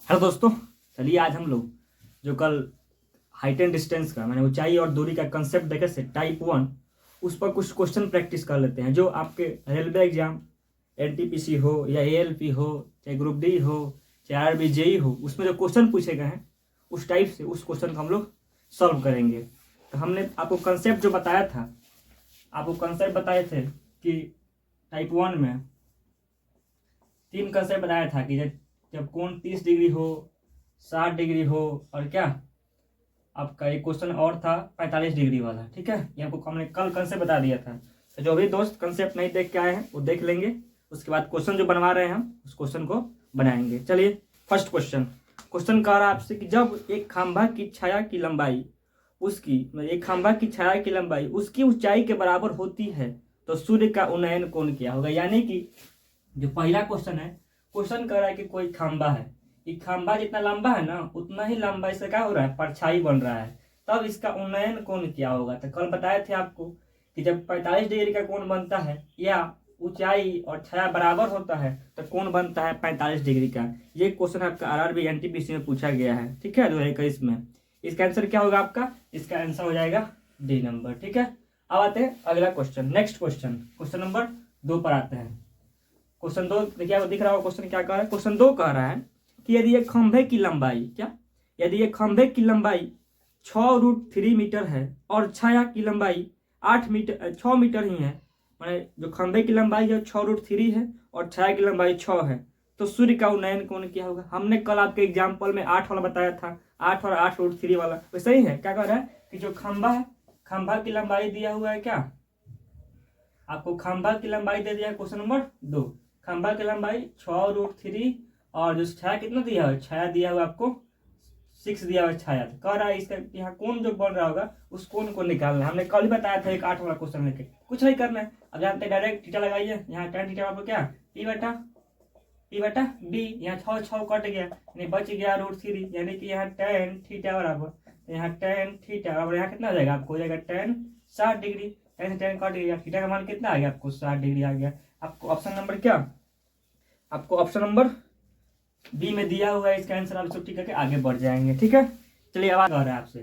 Hello दोस्तों, चलिए आज हम लोग जो कल हाइट एंड डिस्टेंस का मैंने ऊंचाई और दूरी का कंसेप्ट देखे से टाइप 1 उस पर कुछ क्वेश्चन प्रैक्टिस कर लेते हैं। जो आपके रेलवे एग्जाम एनटीपीसी हो या एएलपी हो, चाहे ग्रुप डी हो, चाहे आरआरबी जेई हो, उसमें जो क्वेश्चन पूछे गए हैं उस टाइप से उस क्वेश्चन को हम लोग सॉल्व करेंगे। तो हमने आपको कंसेप्ट जो बताया था, आपको कंसेप्ट बताए थे कि टाइप 1 में 3 कंसेप्ट बताया था कि जब कोण 30 डिग्री हो, 60 डिग्री हो, और क्या आपका एक क्वेश्चन और था 45 डिग्री वाला। ठीक है, ये आपको हमने कल कंसेप्ट बता दिया था। तो जो भी दोस्त कंसेप्ट नहीं देख के आए हैं वो देख लेंगे, उसके बाद क्वेश्चन जो बनवा रहे हैं हम उस क्वेश्चन को बनाएंगे। चलिए फर्स्ट क्वेश्चन कह रहा है आपसे कि जब एक खंभा की छाया की लंबाई उसकी ऊंचाई के बराबर होती है तो सूर्य का उन्नयन कोण क्या होगा। यानी कि जो पहला क्वेश्चन है, क्वेश्चन कर रहा है कि कोई खंभा है, ये खंभा जितना लंबा है ना उतना ही लंबा इसका क्या हो रहा है, परछाई बन रहा है। तब इसका उन्नयन कोण क्या होगा। तो कल बताए थे आपको कि जब 45 डिग्री का कोण बनता है या ऊंचाई और छाया बराबर होता है तो कोण बनता है 45 डिग्री का। ये क्वेश्चन आपका आरआरबी एनटीपीसी में पूछा गया है। ठीक है, 2021 में। इसका आंसर क्या होगा आपका, इसका आंसर हो जाएगा डी नंबर। ठीक है, अब आते हैं अगला क्वेश्चन। नेक्स्ट क्वेश्चन नंबर 2 पर आते हैं। क्वेश्चन 2 देखिए, आपको दिख रहा होगा क्वेश्चन क्या कह रहा है। क्वेश्चन 2 कह रहा है कि यदि एक खंभे की लंबाई 6√3 मीटर है और छाया की लंबाई 6 मीटर ही है, माने जो खंभे की लंबाई है 6√3 है और छाया की लंबाई 6 है, तो सूर्य का उन्नयन कोण क्या होगा। हमने कल आपके एग्जाम्पल में 8 वाला बताया था, 8 और 8√3 वाला वैसे ही है। क्या कह रहा है कि जो खंभा है, खंभा की लंबाई दिया हुआ है, क्या आपको खंभा की लंबाई दे दिया है क्वेश्चन नंबर 2। खंभा की लंबाई 6√3 और जो छाया कितना दिया हुआ है, छाया दिया हुआ आपको 6 दिया हुआ है छाया। कह रहा है इसका यहाँ कोण जो बन रहा होगा उस कोण को निकालना है। हमने कल ही बताया था एक 8 वाला क्वेश्चन लेके, कुछ नहीं करना है। अब जानते हैं डायरेक्ट थीटा लगाइए, यहाँ tan थीटा आपको क्या P बटा B, यहाँ 6 कट गया यानी बच गया √3, यानी कि यहाँ tan थीटा बराबर यहाँ tan थीटा बराबर यहाँ कितना हो जाएगा, आपको हो जाएगा tan 60 डिग्री। tan से tan कट गया, थीटा का मान कितना आ गया आपको 60 डिग्री आ गया। आपको ऑप्शन नंबर क्या, आपको ऑप्शन नंबर बी में दिया हुआ है। इसका आंसर आप छुट्टी करके आगे बढ़ जाएंगे। ठीक है, चलिए अब कह रहा है आपसे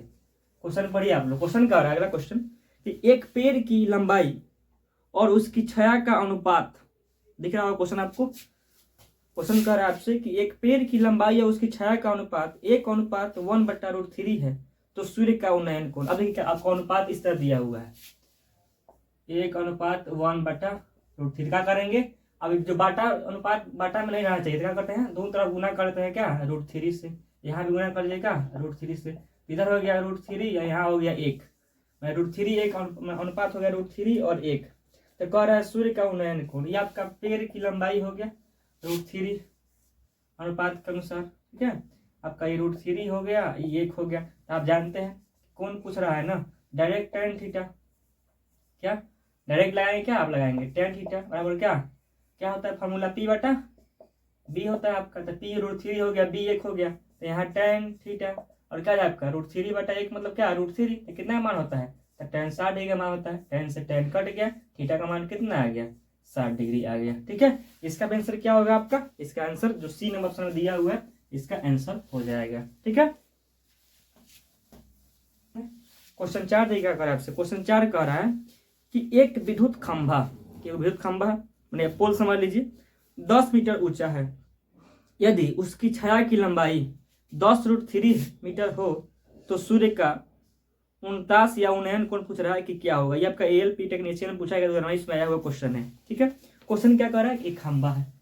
क्वेश्चन पढ़िए आप लोग। क्वेश्चन कह रहा है अगला क्वेश्चन कि एक पेड़ की लंबाई और उसकी छाया का अनुपात, दिख रहा होगा क्वेश्चन आपको। क्वेश्चन कह रहा है आपसे कि एक पेड़ की लंबाई और उसकी छाया का अनुपात 1:1/√3 है तो सूर्य का उन्नयन कोण। अब देखिए आपको अनुपात इस तरह दिया हुआ है 1:1/√3। क्या करेंगे, अब जो बाटा अनुपात बाटा में नहीं रहना चाहिए, क्या करते हैं दोनों तरफ गुना करते हैं, क्या √3 से। यहाँ भी गुना कर लीजिएगा √3 से, इधर हो गया √3 या यहाँ हो गया 1, √3 1 अनुपात हो गया √3 और 1। तो कह रहा है सूर्य का उन्नयन कोण, ये आपका पेड़ की लंबाई हो गया √3 अनुपात के अनुसार। ठीक है, आपका ये √3 हो गया, ये 1 हो गया। तो आप जानते हैं कौन पूछ रहा है ना, डायरेक्ट tan थीटा, क्या डायरेक्ट लगाएंगे, क्या आप लगाएंगे tan थीटा बराबर क्या होता है फॉर्मूला P बटा B होता है आपका। तो P √3 हो गया, B 1 हो गया, तो यहाँ tan थीटा और क्या है आपका √3 बटा 1 मतलब क्या √3, कितना मान होता है, तो tan 60 डिग्री का मान होता है। tan से tan कट गया, थीटा का मान कितना आ गया 60 डिग्री आ गया। ठीक है, इसका आंसर क्या होगा आपका, इसका आंसर जो सी नंबर ऑप्शन में दिया हुआ है इसका आंसर हो जाएगा। ठीक है, क्वेश्चन 4 देखिए क्या कर रहा है आपसे। क्वेश्चन 4 कह रहा है कि एक विद्युत खंभा मैंने पोल समझ लीजिए 10 मीटर ऊंचा है, यदि उसकी छाया की लंबाई 10√3 मीटर हो तो सूर्य का 49 या उन्नयन कोण पूछ रहा है कि क्या होगा। ये आपका एएलपी टेक्नीशियन में पूछा गया 2019 में आया हुआ क्वेश्चन है। ठीक है, क्वेश्चन क्या कह रहा है, एक खंभा है,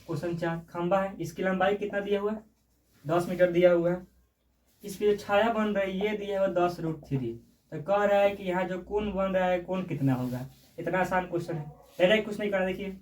क्वेश्चन 4 खंभा है, इसकी लंबाई कितना दिया हुआ है 10 मीटर दिया हुआ है, इसकी जो छाया बन रही है ये दिया हुआ 10√3। तो कह रहा है कि यहाँ जो कोण बन रहा है कोण कितना होगा। इतना आसान क्वेश्चन है, डायरेक्ट कुछ नहीं करना। देखिए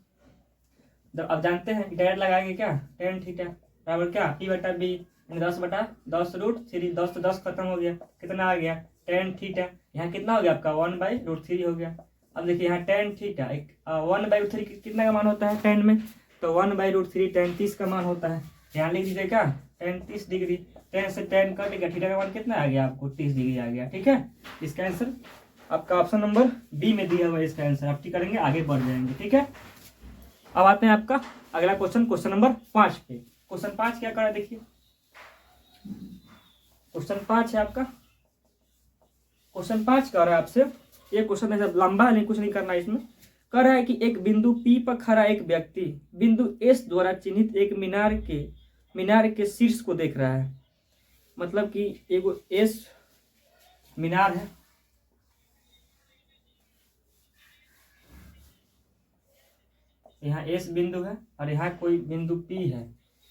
अब जानते हैं कि डायरेक्ट लगाएंगे क्या tan थीटा बराबर क्या P बटा B, 10/10√3, 10 तो 10 खत्म हो गया, कितना आ गया tan थीटा, यहाँ कितना हो गया आपका 1/√3 हो गया। अब देखिए यहाँ tan थीटा 1/√3 कितना का मान होता है tan में, तो 1/√3 tan 30 का मान होता है। यहाँ लिख दीजिए क्या tan 30 डिग्री, tan से tan कट गया, थीटा का मान कितना आ गया आपको 30 डिग्री आ गया। ठीक है, इसका आंसर आपका ऑप्शन नंबर बी में दिया हुआ है, इसका आंसर आप ठीक करेंगे आगे बढ़ जाएंगे। ठीक है, अब आते हैं आपका अगला क्वेश्चन, क्वेश्चन नंबर 5 पे। क्वेश्चन 5 क्या कर रहा है देखिए, क्वेश्चन 5 है आपका। क्वेश्चन 5 कह रहा है आपसे, ये क्वेश्चन है लंबा है, नहीं कुछ नहीं करना है इसमें। कह रहा है कि एक बिंदु P पर खड़ा एक व्यक्ति बिंदु S द्वारा चिन्हित एक मीनार के शीर्ष को देख रहा है। मतलब कि एक S मीनार है, यहाँ S बिंदु है और यहाँ कोई बिंदु P है।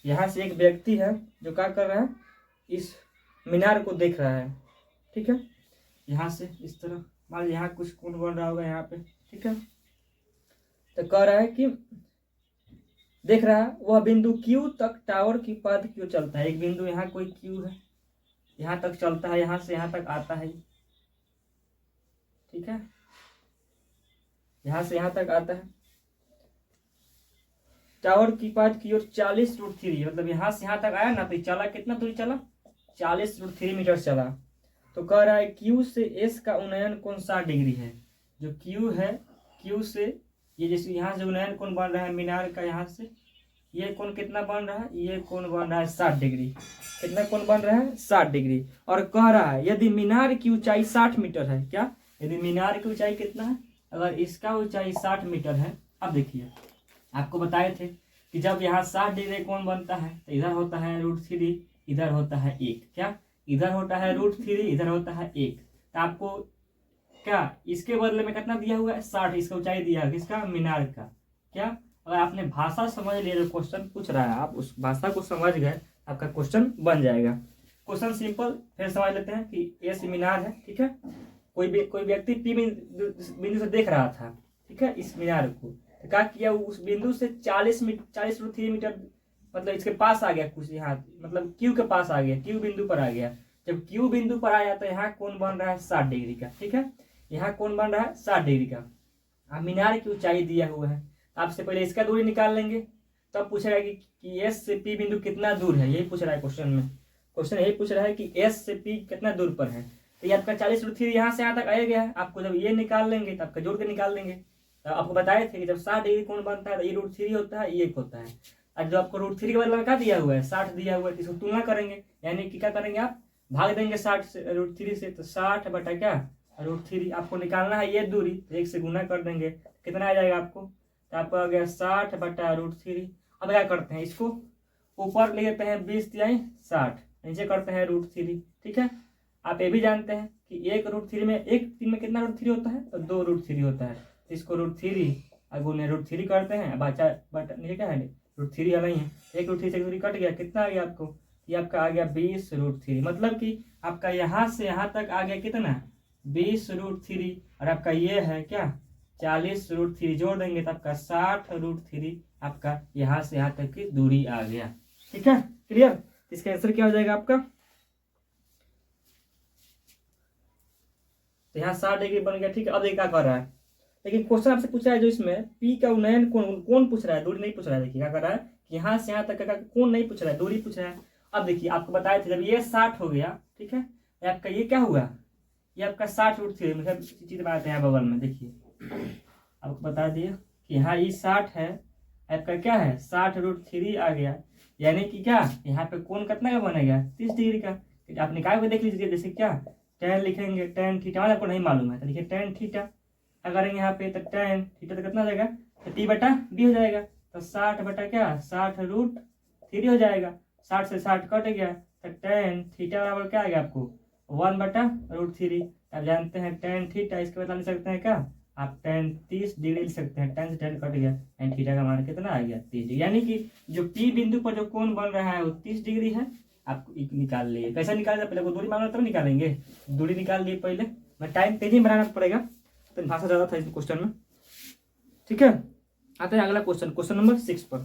यहाँ से एक व्यक्ति है जो क्या कर रहा है, इस मीनार को देख रहा है। ठीक है, यहाँ से इस तरह मान यहाँ कुछ कोण बन रहा होगा यहाँ पे। ठीक है, तो कह रहा है कि देख रहा है वह बिंदु Q तक टावर की पथ क्यों चलता है। एक बिंदु यहाँ कोई Q है, यहाँ तक चलता है, यहाँ से यहाँ तक आता है। ठीक है, यहाँ से यहाँ तक आता है। टावर की पाथ की ओर 40√3, मतलब यहाँ से यहाँ तक आया ना, तो चला कितना दूरी चला, 40√3 मीटर चला। तो कह रहा है Q से S का उन्नयन कोण 60 डिग्री है। जो Q है, Q से ये जैसे यहाँ से उन्नयन कोण बन रहा है मीनार का, यहाँ से ये कोण कितना बन रहा है, ये कोण बन रहा है 60 डिग्री। कितना कोण बन रहा है, 60 डिग्री। और कह रहा है यदि मीनार की ऊंचाई 60 मीटर है, क्या यदि मीनार की ऊंचाई कितना है, अगर इसका ऊंचाई 60 मीटर है। अब देखिए आपको बताए थे कि जब यहाँ 60 डिग्री कोण बनता है तो इधर होता है √3, इधर होता है 1, क्या इधर होता है √3, इधर होता है 1। तो आपको क्या इसके बदले में कितना दिया हुआ है, 60, इसका ऊंचाई दिया है किसका, मीनार का। क्या अगर आपने भाषा समझ लिया, जो क्वेश्चन पूछ रहा है आप उस भाषा को समझ गए, आपका क्वेश्चन बन जाएगा। क्वेश्चन सिंपल फिर समझ लेते हैं कि S मीनार है। ठीक है, कोई व्यक्ति P बिंदु से देख रहा था। ठीक है, इस मीनार को तो क्या किया, उस बिंदु से 40√3 मीटर मतलब इसके पास आ गया, कुछ यहाँ मतलब Q के पास आ गया, Q बिंदु पर आ गया। जब Q बिंदु पर आया तो यहाँ कोण बन रहा है 60 डिग्री का। ठीक है, यहाँ कोण बन रहा है 60 डिग्री का। अब मीनार की ऊंचाई दिया हुआ है, आपसे पहले इसका दूरी निकाल लेंगे, तब पूछेगा कि S से P बिंदु कितना दूर है। यही पूछ रहा है क्वेश्चन में, क्वेश्चन यही पूछ रहा है कि S से P कितना दूर पर है। तो ये आपका 40√3 यहाँ से यहाँ तक आया गया है। आपको जब ये निकाल लेंगे तो आपका जोड़ के निकाल देंगे। तो आपको बताए थे कि जब 60 डिग्री कोण बनता है तो ये √3 होता है, ये 1 होता है। और जो आपको √3 के बदले में क्या दिया हुआ है, 60 दिया हुआ है, इसको तुलना करेंगे, यानी कि क्या करेंगे, आप भाग देंगे 60 से √3 से, तो 60 बटा क्या √3। आपको निकालना है ये दूरी, तो 1 से गुना कर देंगे, कितना आ जाएगा आपको, तो आपको आ गया 60 बटा √3। अब क्या करते हैं, इसको ऊपर ले लेते हैं 20 तिहाई 60, नीचे करते हैं √3। ठीक है, आप ये भी जानते हैं कि 1 √3 में 1 3 में कितना √3 होता है, तो 2 √3 होता है। तो इसको √3 गुने √3 करते हैं, बचा बटा नीचे क्या है √3 नहीं है, 1 √3 से दूरी कट गया, कितना आ गया आपको, ये आपका आ गया 20 √3। मतलब कि आपका यहाँ से यहाँ तक आ गया कितना 20 √3, और आपका ये है क्या 40 √3, जोड़ देंगे तो आपका 60 √3 आपका यहाँ से यहाँ तक की दूरी आ गया। ठीक है, क्लियर। इसका आंसर क्या हो जाएगा आपका, तो यहाँ 60 डिग्री बन गया। ठीक है, अब ये क्या कर रहा है, लेकिन क्वेश्चन आपसे पूछ रहा है जो इसमें P का उन्नयन कौन पूछ रहा है, दूरी नहीं पूछ रहा है। देखिए क्या कर रहा है कि यहाँ से यहाँ तक का कौन नहीं पूछ रहा है, दूरी पूछ रहा है। अब देखिए आपको बताए थे जब ये 60 हो गया, ठीक है, आपका ये क्या हुआ, ये आपका 60 √3 मतलब चीज बनाते हैं बगल में। देखिए आपको बता दिए कि यहाँ ये 60 है, आपका क्या है 60 √3 आ गया, यानी कि क्या यहाँ पे कोण कितना का बनेगा 30 डिग्री का। आप निकाल के देख लीजिए, जैसे क्या tan लिखेंगे, tan थीटा वाला आपको नहीं मालूम है तो लिखिए tan थीटा, अगर यहाँ पे तो tan थीटा तो कितना हो जाएगा, तो t बटा b हो जाएगा, तो 60 बटा क्या 60 √3 हो जाएगा। 60 से 60 कट गया तो tan थीटा बराबर क्या आ गया आपको 1 बटा √3। आप जानते हैं tan थीटा, इसके बदला ले सकते हैं क्या आप tan 30 डिग्री ले सकते हैं, tan से tan कट गया, tan थीटा का मान कितना आ गया 30 डिग्री। यानी कि जो P बिंदु पर जो कोण बन रहा है वो 30 डिग्री है। आपको निकाल लिए, कैसा निकालना, पहले वो दूरी मांगना तब निकालेंगे, दूरी निकाल लिए पहले, मैं टाइम तेजी बनाना पड़ेगा तो भाषा ज़्यादा था इस क्वेश्चन में। ठीक है, आते हैं अगला क्वेश्चन, क्वेश्चन नंबर 6 पर।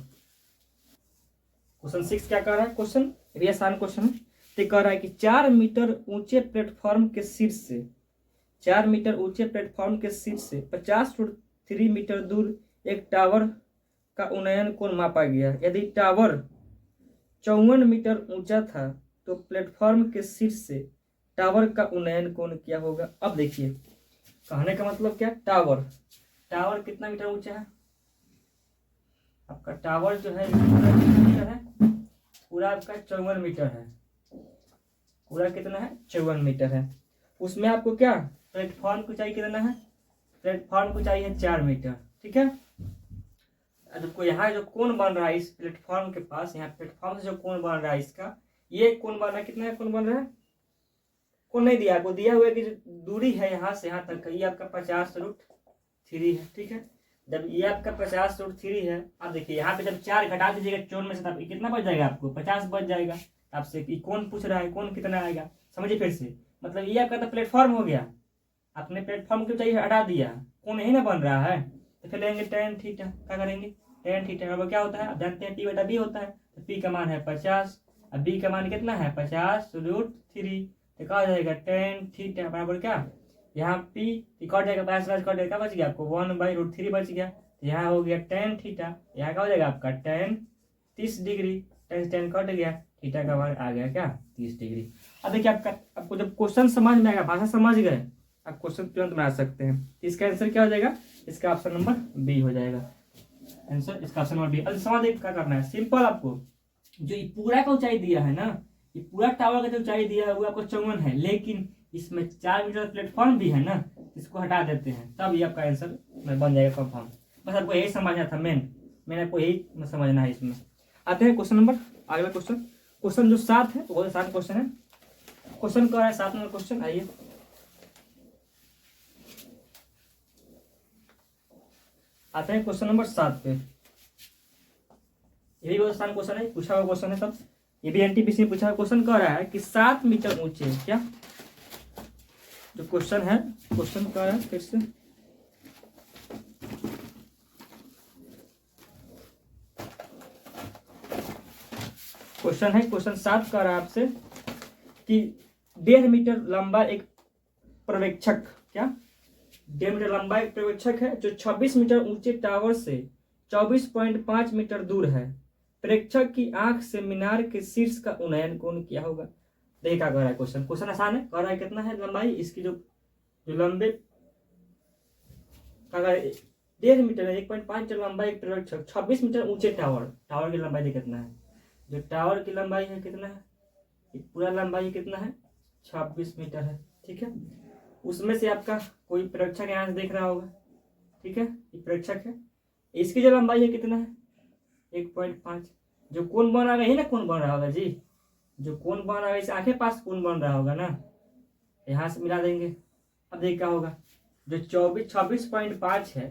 क्वेश्चन 6 क्या कह रहा है, क्वेश्चन ये आसान क्वेश्चन है। तो कह रहा है कि 4 मीटर ऊंचे प्लेटफॉर्म के शीर्ष से 4 मीटर ऊंचे प्लेटफॉर्म के शीर्ष से 50√3 मीटर दूर एक टावर का उन्नयन कोण मापा गया। यदि टावर 54 मीटर ऊंचा था तो प्लेटफॉर्म के शीर्ष से टावर का उन्नयन कोण क्या होगा। अब देखिए कहने का मतलब क्या, टावर कितना मीटर ऊंचा है, आपका टावर जो है पूरा कितना मीटर है, पूरा आपका 54 मीटर है। पूरा कितना है 54 मीटर है। उसमें आपको क्या प्लेटफॉर्म की ऊंचाई कितना है, प्लेटफॉर्म की ऊंचाई है 4 मीटर। ठीक है, तो यहाँ जो कोण बन रहा है इस प्लेटफॉर्म के पास, यहाँ प्लेटफॉर्म से जो कोण बन रहा है इसका, ये कोण बन रहा है, कितना है कोण बन रहा है, कोण नहीं दिया आपको, दिया हुआ है कि जो दूरी है यहाँ से यहाँ तक ये आपका 50√3 है। ठीक है, जब ये आपका 50√3 है, अब देखिए यहाँ पे जब 4 घटा दीजिएगा 54 में से, तब कितना बच जाएगा आपको 50 बच जाएगा। आपसे कौन पूछ रहा है कौन कितना आएगा, समझिए फिर से, मतलब ये आपका तो प्लेटफॉर्म हो गया, आपने प्लेटफॉर्म की ऊंचाई हटा दिया, कौन यही ना बन रहा है, तो फिर लेंगे tan थीटा, क्या करेंगे tan थीटा बराबर क्या होता है, आप जानते हैं T/B होता है, तो P का मान है 50, अब B का मान कितना है 50√3, तो क्या हो जाएगा tan थीटा बराबर क्या, यहाँ P कट जाएगा 50 कट जाएगा, बच गया आपको 1/√3 बच गया, तो यहाँ हो गया tan थीटा, यहाँ क्या हो जाएगा आपका tan 30 डिग्री, tan कट गया, थीटा का मान आ गया क्या 30 डिग्री। अब देखिए आपको जब क्वेश्चन समझ में आएगा, भाषा समझ गए, आप क्वेश्चन तुरंत बना सकते हैं। इसका आंसर क्या हो जाएगा, इसका ऑप्शन नंबर बी हो जाएगा आंसर, इसका ऑप्शन नंबर बी। अब समझ क्या करना है, सिंपल, आपको जो ये पूरा का ऊंचाई दिया है ना, ये पूरा टावर का जो ऊंचाई दिया है वो आपको 54 है, लेकिन इसमें 4 मीटर प्लेटफॉर्म भी है ना, इसको हटा देते हैं, तब ये आपका आंसर बन जाएगा कंफर्म। बस आपको यही समझना था, मैंने आपको यही समझना है। इसमें आते हैं क्वेश्चन नंबर, अगला क्वेश्चन जो 7 है, बहुत आसान क्वेश्चन है, क्वेश्चन क्या है 7 नंबर क्वेश्चन, आइए आते हैं क्वेश्चन नंबर 7 पे। ये भी बहुत आसान क्वेश्चन है, पूछा हुआ क्वेश्चन है सब, ये भी NTPC में पूछा हुआ क्वेश्चन कह रहा है कि 7 मीटर ऊंचे, क्या जो क्वेश्चन है, क्वेश्चन कह रहा है फिर से, क्वेश्चन है क्वेश्चन 7 कह रहा है आपसे कि 1.5 मीटर लंबा एक पर्यवेक्षक, क्या 1.5 मीटर लंबा एक पर्यवेक्षक है जो 26 मीटर ऊंचे टावर से 24.5 मीटर दूर है। प्रेक्षक की आंख से मीनार के शीर्ष का उन्नयन कौन किया होगा। देखिए क्या कह रहा है क्वेश्चन आसान है, कह रहा है कितना है लंबाई इसकी, जो लंबे कह रहा है 1.5 मीटर 1.5 मीटर लंबा एक पर्यवेक्षक, 26 मीटर ऊंचे टावर की लंबाई कितना है, जो टावर की लंबाई है कितना है, पूरा लंबाई कितना है 26 मीटर है। ठीक है, उसमें से आपका कोई प्रेक्षक यहाँ से देख रहा होगा, ठीक है, ये प्रेक्षक है, इसकी जो लंबाई है कितना है 1.5, जो कोण बन रहा है ना, कोण बन रहा होगा जी, जो कोण बन रहा है इस आंखें पास कोण बन रहा होगा ना, यहाँ से मिला देंगे। अब देख क्या होगा, जो 26.5 है,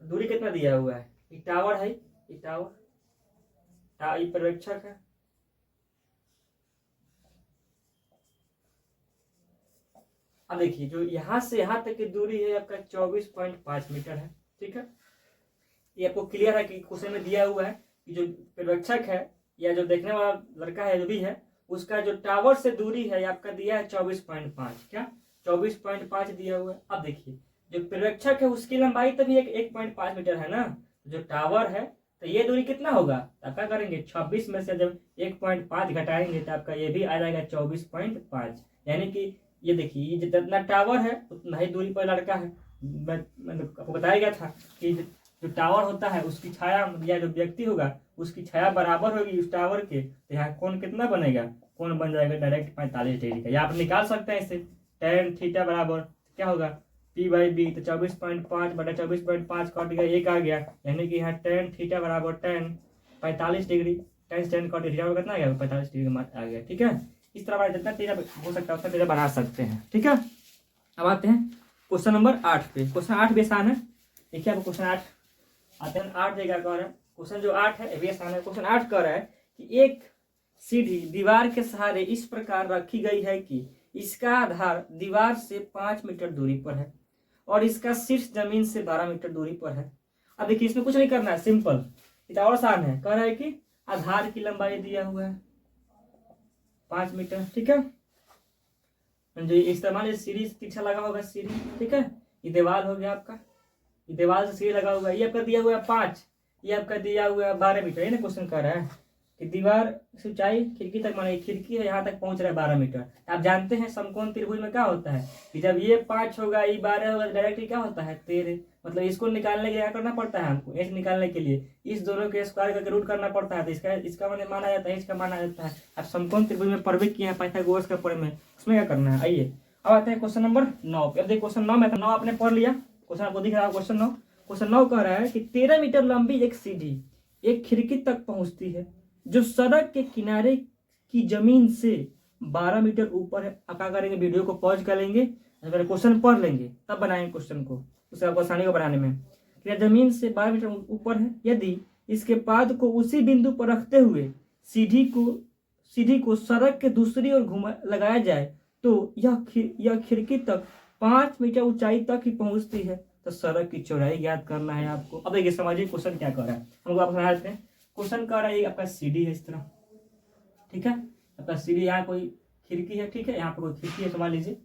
दूरी कितना दिया हुआ है, ये टावर है, ये टावर ये पर्यवेक्षक है, अब देखिए जो यहाँ से यहाँ तक की दूरी है आपका 24.5 मीटर है। ठीक है, ये आपको क्लियर है कि क्वेश्चन में दिया हुआ है कि जो पर्यवेक्षक है या जो देखने वाला लड़का है जो भी है, उसका जो टावर से दूरी है आपका दिया है 24.5, क्या 24.5 दिया हुआ है। अब देखिए जो पर्यवेक्षक है उसकी लंबाई तभी 1.5 मीटर है ना, जो टावर है तो ये दूरी कितना होगा, आप क्या करेंगे 26 में से जब 1.5 घटाएंगे तो आपका ये भी आ जाएगा 24.5, यानी कि ये देखिए ये जितना टावर है उतना ही दूरी पर लड़का है। मैंने आपको बताया गया था कि जो टावर होता है उसकी छाया या जो व्यक्ति होगा उसकी छाया बराबर होगी उस टावर के, तो यहाँ कोण कितना बनेगा, कोण बन जाएगा डायरेक्ट 45 डिग्री का। या आप निकाल सकते हैं इसे, tan थीटा बराबर क्या होगा P/B, तो 24.5 बटा 24.5 कट गया, एक आ गया, यानी कि यहाँ tan थीटा बराबर tan 45 degree, tan cut theta कितना आ गया 45 डिग्री आ गया। ठीक है, इस तरह जितना तेजा हो सकता है उतना तेजा बना सकते हैं। ठीक है, अब आते हैं क्वेश्चन नंबर 8 पे। क्वेश्चन 8 भी आसान है, देखिए आपको क्वेश्चन 8 आते हैं, 8 जगह कह रहा है, क्वेश्चन जो 8 है भी आसान है। क्वेश्चन 8 कह रहा है कि एक सीढ़ी दीवार के सहारे इस प्रकार रखी गई है कि इसका आधार दीवार से 5 मीटर दूरी पर है और इसका शीर्ष जमीन से 12 मीटर दूरी पर है। अब देखिए इसमें कुछ नहीं करना है, सिंपल, इतना और आसान है। कह रहा है कि आधार की लंबाई दिया हुआ है 5 मीटर। ठीक है, जो इस्तेमाल सीढ़ी से पीछे लगा होगा सीढ़ी, ठीक है, ये दीवार हो गया आपका, ये दीवार से सीढ़ी लगा हुआ है, ये आपका दिया हुआ है 5, ये आपका दिया हुआ है 12 मीटर। ये ना क्वेश्चन कर रहा है कि दीवार से ऊंचाई खिड़की तक, माने खिड़की है यहाँ तक पहुंच रहा है 12 मीटर। आप जानते हैं समकोण त्रिभुज में क्या होता है कि जब ये 5 होगा, ये 12 होगा, डायरेक्टली क्या होता है 13। मतलब इसको निकालने के लिए क्या करना पड़ता है हमको, एच निकालने के लिए इस दोनों के स्क्वायर करके रूट करना पड़ता है। तो इसका माना जाता है, इसका माना जाता है। आप समकोण त्रिभुज में पढ़ भी किए हैं पाइथागोरस का प्रमेय, उसमें क्या करना है। आइए अब आते हैं क्वेश्चन नंबर 9 पे। अब देखिए क्वेश्चन 9 में 9 आपने पढ़ लिया, क्वेश्चन आपको दिख रहा है क्वेश्चन 9। क्वेश्चन 9 कह रहा है कि 13 मीटर लंबी एक सीढ़ी एक खिड़की तक पहुंचती है जो सड़क के किनारे की जमीन से 12 मीटर ऊपर है। आप क्या करेंगे, वीडियो को पॉज कर लेंगे, क्वेश्चन पढ़ लेंगे, तब बनाएंगे क्वेश्चन को, उससे आपको आसानी को बनाने में। जमीन से 12 मीटर ऊपर है, यदि इसके पाद को उसी बिंदु पर रखते हुए सीढ़ी को सड़क के दूसरी ओर लगाया जाए तो यह खिड़की तक 5 मीटर ऊंचाई तक ही पहुंचती है। तो सड़क की चौड़ाई ज्ञात करना है आपको। अब देखिए समझिए क्वेश्चन क्या कर रहा है, हमको आप समझ देते हैं। क्वेश्चन कर रहा है आपका सीढ़ी है इस तरह, ठीक है, आपका सीढ़ी, यहाँ कोई खिड़की है, ठीक है, यहाँ पे कोई खिड़की है समझ लीजिए।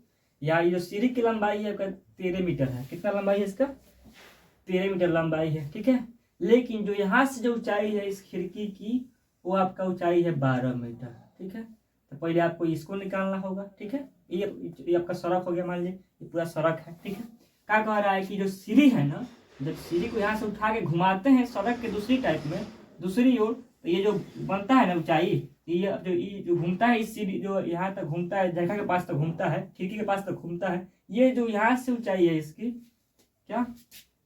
या ये जो सीढ़ी की लंबाई है आपका 13 मीटर है। कितना लंबाई है इसका, 13 मीटर लंबाई है, ठीक है। लेकिन जो यहाँ से जो ऊंचाई है इस खिड़की की, वो आपका ऊंचाई है 12 मीटर, ठीक है। तो पहले आपको इसको निकालना होगा, ठीक है। ये आपका सड़क हो गया, मान लीजिए ये पूरा सड़क है, ठीक है। क्या कह रहा है कि जो सीढ़ी है ना, जब सीढ़ी को यहाँ से उठा के घुमाते हैं सड़क के दूसरी टाइप में, दूसरी ओर, तो ये जो बनता है ना ऊंचाई, ये जो घूमता है, इस सीढ़ी जो यहाँ तक घूमता है, जगह के पास तक घूमता है, खिड़की के पास तक घूमता है, ये जो यहाँ से ऊंचाई है इसकी, क्या,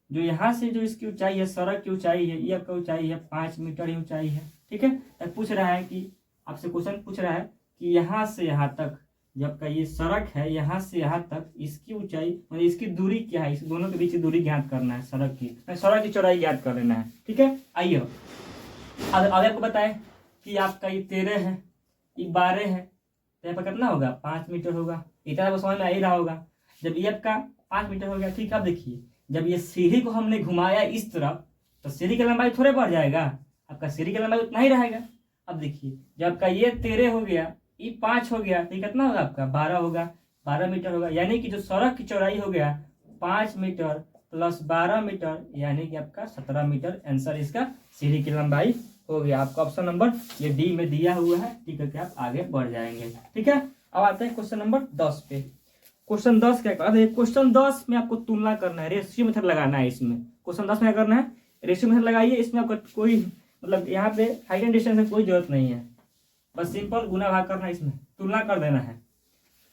जो यहाँ से जो इसकी ऊंचाई है, सड़क की ऊंचाई है, ये आपका ऊंचाई है 5 मीटर ही ऊंचाई है, ठीक है। पूछ रहा है कि आपसे क्वेश्चन पूछ रहा है कि यहाँ से यहाँ तक जब का ये सड़क है, यहाँ से यहाँ तक इसकी ऊंचाई, मतलब इसकी दूरी क्या है, इस दोनों के बीच की दूरी ज्ञात करना है, सड़क की चौड़ाई ज्ञात कर लेना है, ठीक है। आइए अब आपको बताए कि आपका ये 13 है, ये 12 है, तो यहाँ पर कितना होगा 5 मीटर होगा। इतना तो समझ में आ ही रहा होगा। जब ये आपका 5 मीटर हो गया, ठीक है। अब देखिए जब ये सीढ़ी को हमने घुमाया इस तरफ, तो सीढ़ी की लंबाई थोड़े बढ़ जाएगा, आपका सीढ़ी की लंबाई उतना ही रहेगा। अब देखिए जब आपका ये 13 हो गया, ये 5 हो गया, तो कितना होगा आपका 12 होगा, 12 मीटर होगा। यानी कि जो सड़क की चौड़ाई हो गया 5 मीटर प्लस 12 मीटर, यानी कि आपका 17 मीटर आंसर इसका सीढ़ी की लंबाई हो गया। आपका ऑप्शन नंबर ये डी में दिया हुआ है, ठीक है, कि आप आगे बढ़ जाएंगे, ठीक है। अब आते हैं क्वेश्चन नंबर 10 पे। क्वेश्चन 10 क्या कहता है, क्वेश्चन 10 में आपको तुलना करना है, रेशियो मेथड लगाना है इसमें। क्वेश्चन 10 में क्या करना है, रेशियो मेथड लगाइए। इसमें आपका कोई मतलब यहाँ पे हाइट एंड डिस्टेंस में कोई जरूरत नहीं है, बस सिंपल गुना भाग करना है, इसमें तुलना कर देना है।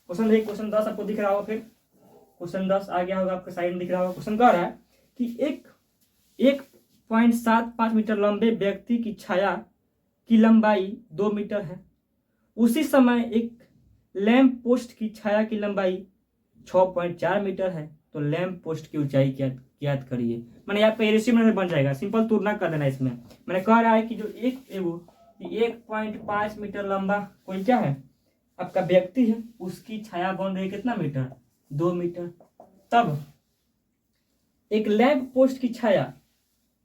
क्वेश्चन 10 आपको दिख रहा होगा, फिर क्वेश्चन 10 आ गया होगा आपके साइड में दिख रहा होगा। क्वेश्चन कह रहा है कि 1.75 मीटर लंबे व्यक्ति की छाया की लंबाई 2 मीटर है। उसी समय एक लैंप पोस्ट की छाया की लंबाई 6.4 मीटर है। तो लैंप पोस्ट की ऊंचाई ज्ञात करिए। मैंने यहाँ पे रेशियो में बन जाएगा, सिंपल तुलना कर देना इसमें। मैंने कह रहा है कि जो 1.5 मीटर लंबा कोई क्या है आपका व्यक्ति है, उसकी छाया बन रही है कितना मीटर, 2 मीटर। तब एक लैंप पोस्ट की छाया,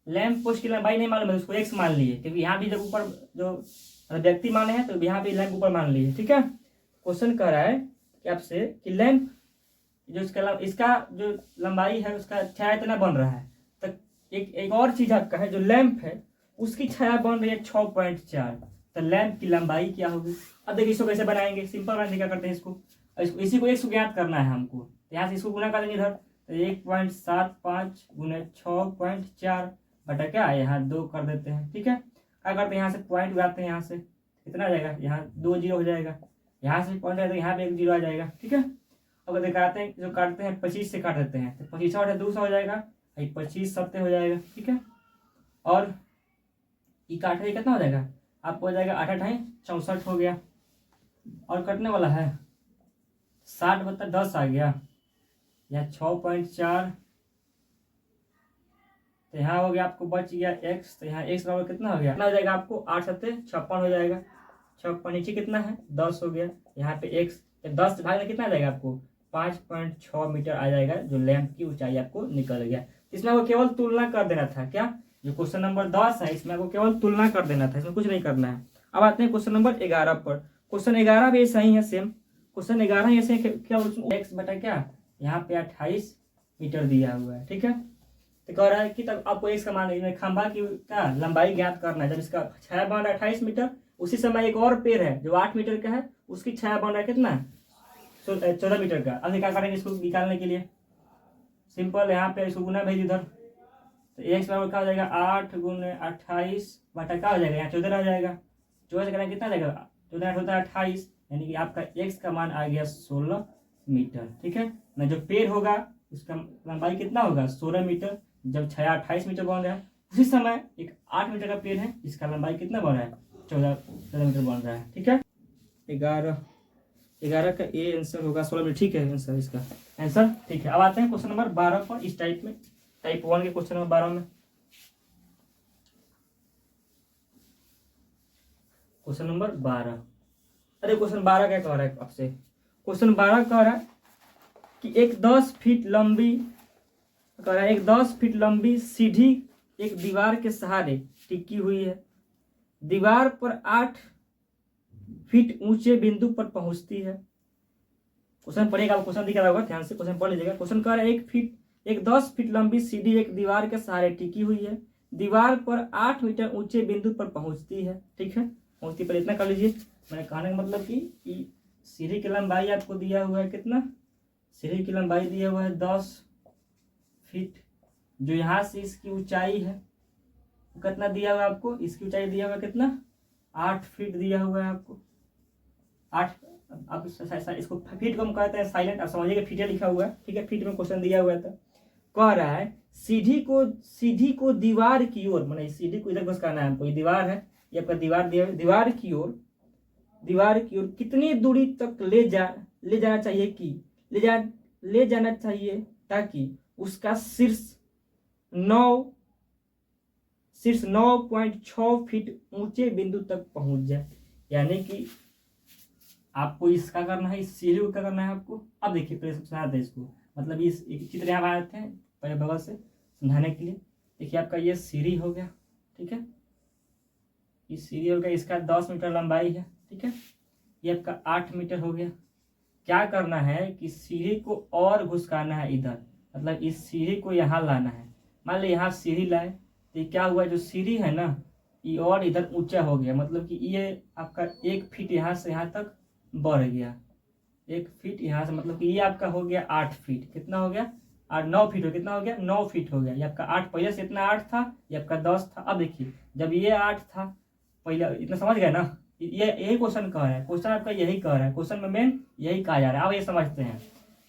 लैंप पोस्ट की लंबाई नहीं मालूम है, उसको x मान लिए, क्योंकि यहाँ भी जब ऊपर जो व्यक्ति माने हैं तो यहाँ पे लैंप ऊपर मान लिए, ठीक है। क्वेश्चन कह रहा है कि आपसे कि लैंप जो इसका जो लंबाई है उसका छाया इतना बन रहा है। तो एक और चीज आपका है, जो लैंप है उसकी छाया बन रही है 6.4। तो लैंप की लंबाई क्या होगी। अब देखिए इसको कैसे बनाएंगे, सिंपल बनाने क्या करते हैं, इसको इसी को 100 ज्ञात करना है हमको। यहाँ से इसको गुना कर देंगे इधर, तो 1.75 गुना 6.4 बटा क्या यहाँ 2 कर देते हैं, ठीक है। क्या करते हैं, यहाँ से पॉइंट उगाते हैं, यहाँ से कितना आ जाएगा, यहाँ 2 जीरो हो जाएगा, यहाँ से पॉइंट आएगा, यहाँ पे 1 जीरो आ जाएगा, ठीक है। अब दिखाते हैं जो काटते हैं 25 से काट देते हैं, तो 25 और 200 हो जाएगा, 25 70 हो जाएगा, ठीक है। और ये काट रही कितना हो जाएगा आपको, हो जाएगा 8 8 64 हो गया। और कटने वाला है 60 बता 10 आ गया, यहाँ 6.4, तो यहाँ हो गया आपको बच गया x, तो यहाँ x बराबर कितना हो गया, कितना हो जाएगा आपको 8 7 56 हो जाएगा। 56 नीचे कितना है 10 हो गया, यहाँ पे x 10 भाग में कितना आ जाएगा आपको 5.6 मीटर आ जाएगा, जो लैंप की ऊंचाई आपको निकल गया। इसमें आपको केवल तुलना कर देना था, क्या जो क्वेश्चन नंबर 10 है इसमें आपको केवल तुलना कर देना था, इसमें कुछ नहीं करना है। अब आते हैं क्वेश्चन नंबर 11 पर। क्वेश्चन 11 भी ऐसा ही है, सेम क्वेश्चन 11 ऐसे क्या, x बटा क्या यहाँ पे 28 मीटर दिया हुआ है, ठीक है। तो कह रहा है कि तब आपको एक्स का मान, खंभा की क्या लंबाई ज्ञात करना है। जब इसका छाया बाउंड 28 मीटर, उसी समय एक और पेड़ है जो 8 मीटर का है, उसकी छाया बाउंड है कितना, 14 मीटर का। अब क्या करेंगे इसको निकालने के लिए, सिंपल, यहाँ पे इसको गुना भेज इधर, तो एक्स बराबर क्या हो जाएगा 8 गुने 28 बटा क्या हो जाएगा, यहाँ 14 आ जाएगा। 14 से करेंगे कितना आ जाएगा, 14 8 होता है 28, यानी कि आपका एक्स का मान आ गया 16 मीटर। ठीक है ना, जो पेड़ होगा उसका लंबाई कितना होगा 16 मीटर। जब छाया 28 मीटर बन रहा है, उसी समय एक 8 मीटर का पेड़ है, इसका लंबाई कितना बन रहा है 14 मीटर बन रहा है। ठीक है, 11 का ए आंसर होगा 16 मीटर। ठीक है आंसर, इसका आंसर ठीक है। अब आते हैं क्वेश्चन नंबर 12 पर, इस टाइप में, टाइप 1 के क्वेश्चन नंबर 12 में। क्वेश्चन नंबर 12, अरे क्वेश्चन 12 क्या कह रहा है आपसे, क्वेश्चन 12 कह रहा है कि एक 10 फीट लंबी, कह रहा है एक 10 फीट लंबी सीढ़ी एक दीवार के सहारे टिकी हुई है। दीवार पर 8 फीट ऊंचे बिंदु पर पहुंचती है। क्वेश्चन पढ़ेगा, क्वेश्चन दिख रहा होगा, ध्यान से क्वेश्चन पढ़ लीजिएगा। क्वेश्चन कह रहा है एक 10 फीट लंबी सीढ़ी एक दीवार के सहारे टिकी हुई है। दीवार पर 8 मीटर ऊंचे बिंदु पर पहुंचती है। ठीक है, पहुंचती पर इतना कर लीजिए। मैंने कहने का मतलब कि सीढ़ी की लंबाई आपको दिया हुआ है कितना, सीढ़ी की लंबाई दिया हुआ है 10 फीट, जो यहाँ से इसकी ऊंचाई है कितना दिया हुआ है आपको, इसकी ऊंचाई दिया हुआ है कितना 8 फीट दिया हुआ है आपको 8। आप इसको फीट को हम कहते हैं साइलेंट, आप समझिएगा फीट लिखा हुआ है। ठीक है, फीट में क्वेश्चन दिया हुआ है। तो कह रहा है सीढ़ी को दीवार की ओर, माने सीढ़ी को इधर घुसकाना है हमको, ये दीवार है, ये आपका दीवार दिया, दीवार की ओर कितनी दूरी तक ले जाना चाहिए कि ले जाना चाहिए ताकि उसका शीर्ष 9.6 फीट ऊंचे बिंदु तक पहुंच जाए। यानी कि आपको इसका करना है, इस सीढ़ी को क्या करना है आपको। अब देखिए पहले समझाते हैं इसको, मतलब इस एक चित्र यहाँ बनाते हैं पहले बगल से समझाने के लिए। देखिए आपका ये सीढ़ी हो गया, ठीक है, इस सीढ़ी हो गया, इसका 10 मीटर लंबाई है। ठीक है, ये आपका 8 मीटर हो गया। क्या करना है कि सीढ़ी को और घुसकाना है इधर, मतलब इस सीढ़ी को यहाँ लाना है। मान ली यहाँ सीढ़ी लाए तो ये क्या हुआ, जो सीढ़ी है ना ये और इधर ऊंचा हो गया, मतलब कि ये आपका 1 फीट यहाँ से यहाँ तक बढ़ गया, 1 फीट यहाँ से, मतलब कि ये आपका हो गया 8 फीट। कितना हो गया 9 फीट हो, कितना हो गया 9 फीट हो गया। ये आपका 8, पहले से इतना 8 था, ये आपका 10 था। अब देखिए जब ये 8 था पहले, इतना समझ गया ना, ये यही क्वेश्चन कह रहा है, क्वेश्चन आपका यही कह रहा है, क्वेश्चन में मेन यही कहा जा रहा है। अब ये समझते हैं,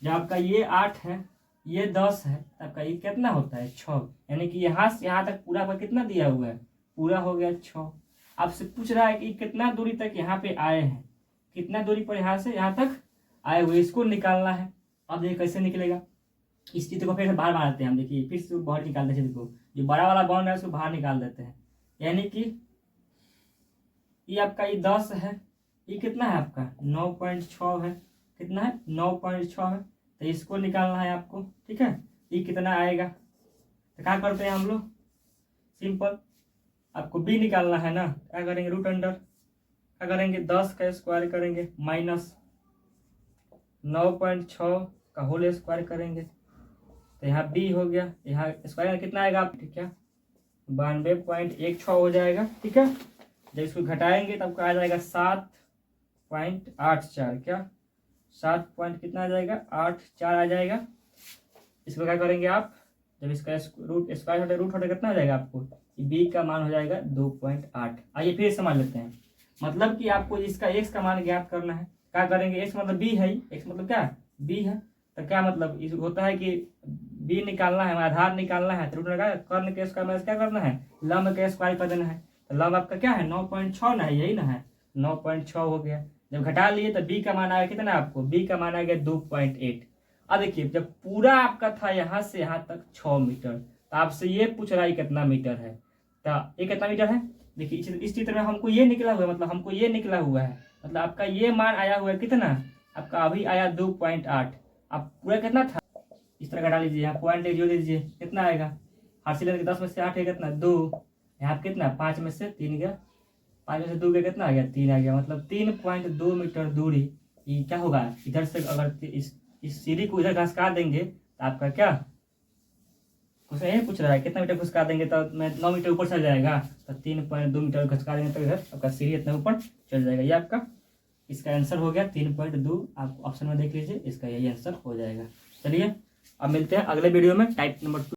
जब आपका ये 8 है, ये 10 है, आपका ये कितना होता है 6, यानी कि यहाँ से यहाँ तक पूरा पर कितना दिया हुआ है, पूरा हो गया 6। आपसे पूछ रहा है कि कितना दूरी तक यहाँ पे आए हैं, कितना दूरी पर यहाँ से यहाँ तक आए हुए, इसको निकालना है। अब देखिए कैसे निकलेगा, इस चित्र को फिर से बाहर मारते हैं हम। देखिए फिर से बाहर निकालते हैं चित्र को, जो बड़ा वाला बाउंड है उसको बाहर निकाल देते हैं। यानी कि ये आपका ये 10 है, ये कितना है आपका 9.6 है, कितना है 9.6 है, तो इसको निकालना है आपको। ठीक है, ये कितना आएगा, तो क्या करते हैं हम लोग, सिंपल आपको बी निकालना है ना, क्या करेंगे रूट अंडर, क्या करेंगे 10 का स्क्वायर करेंगे माइनस 9.6 का होल स्क्वायर करेंगे, तो यहाँ बी हो गया, यहाँ स्क्वायर कितना आएगा आप, ठीक है 92.16 हो जाएगा। ठीक है, जब इसको घटाएंगे तब क्या आ जाएगा 7.84, क्या 7 पॉइंट कितना आ जाएगा 84 आ जाएगा। इसको क्या करेंगे आप, जब इसका रूट स्क्वायर हटे रूट हटे कितना आ जाएगा आपको, बी का मान हो जाएगा 2.8। आइए फिर समझ लेते हैं, मतलब कि आपको इसका एक्स का मान ज्ञात करना है। क्या करेंगे, एक्स मतलब बी है, एक्स मतलब क्या बी है, तो क्या मतलब इस होता है कि बी निकालना है, आधार निकालना है, तो रूट लगा कर्ण के स्क्वायर में क्या करना है लंब के स्क्वायर कर देना है। तो लंब आपका क्या है 9.6 ना है, यही ना है 9.6 हो गया। जब घटा लिए तो बी का मान आया कितना, आपको बी का मान आ गया 2.8। अब देखिए जब पूरा आपका था यहाँ से यहाँ तक 6 मीटर, तो आपसे ये पूछ रहा है कितना मीटर है, तो ये कितना मीटर है। देखिए इस चित्र में हमको ये निकला हुआ है, मतलब हमको ये निकला हुआ है, मतलब आपका ये मान आया हुआ है कितना, आपका अभी आया 2.8। आप पूरा कितना था, इस तरह घटा लीजिए, यहाँ पॉइंट जो दीजिए कितना आएगा, हासिल 10 में से 8 है कितना 2, यहाँ कितना 5 में से 3 गया, 5 में से 2 गया कितना आ गया 3 आ गया, मतलब 3.2 मीटर दूरी। ये क्या होगा, इधर से अगर इस सीढ़ी को इधर घसका देंगे तो आपका क्या क्वेश्चन ये पूछ रहा है कितना मीटर घुसका देंगे तो मैं 9 मीटर ऊपर चल जाएगा, तो 3.2 मीटर घुसका देंगे तो इधर आपका सीढ़ी इतना ऊपर चल जाएगा। ये आपका इसका आंसर हो गया 3.2। आप ऑप्शन में देख लीजिए, इसका यही आंसर हो जाएगा। चलिए अब मिलते हैं अगले वीडियो में टाइप नंबर 2।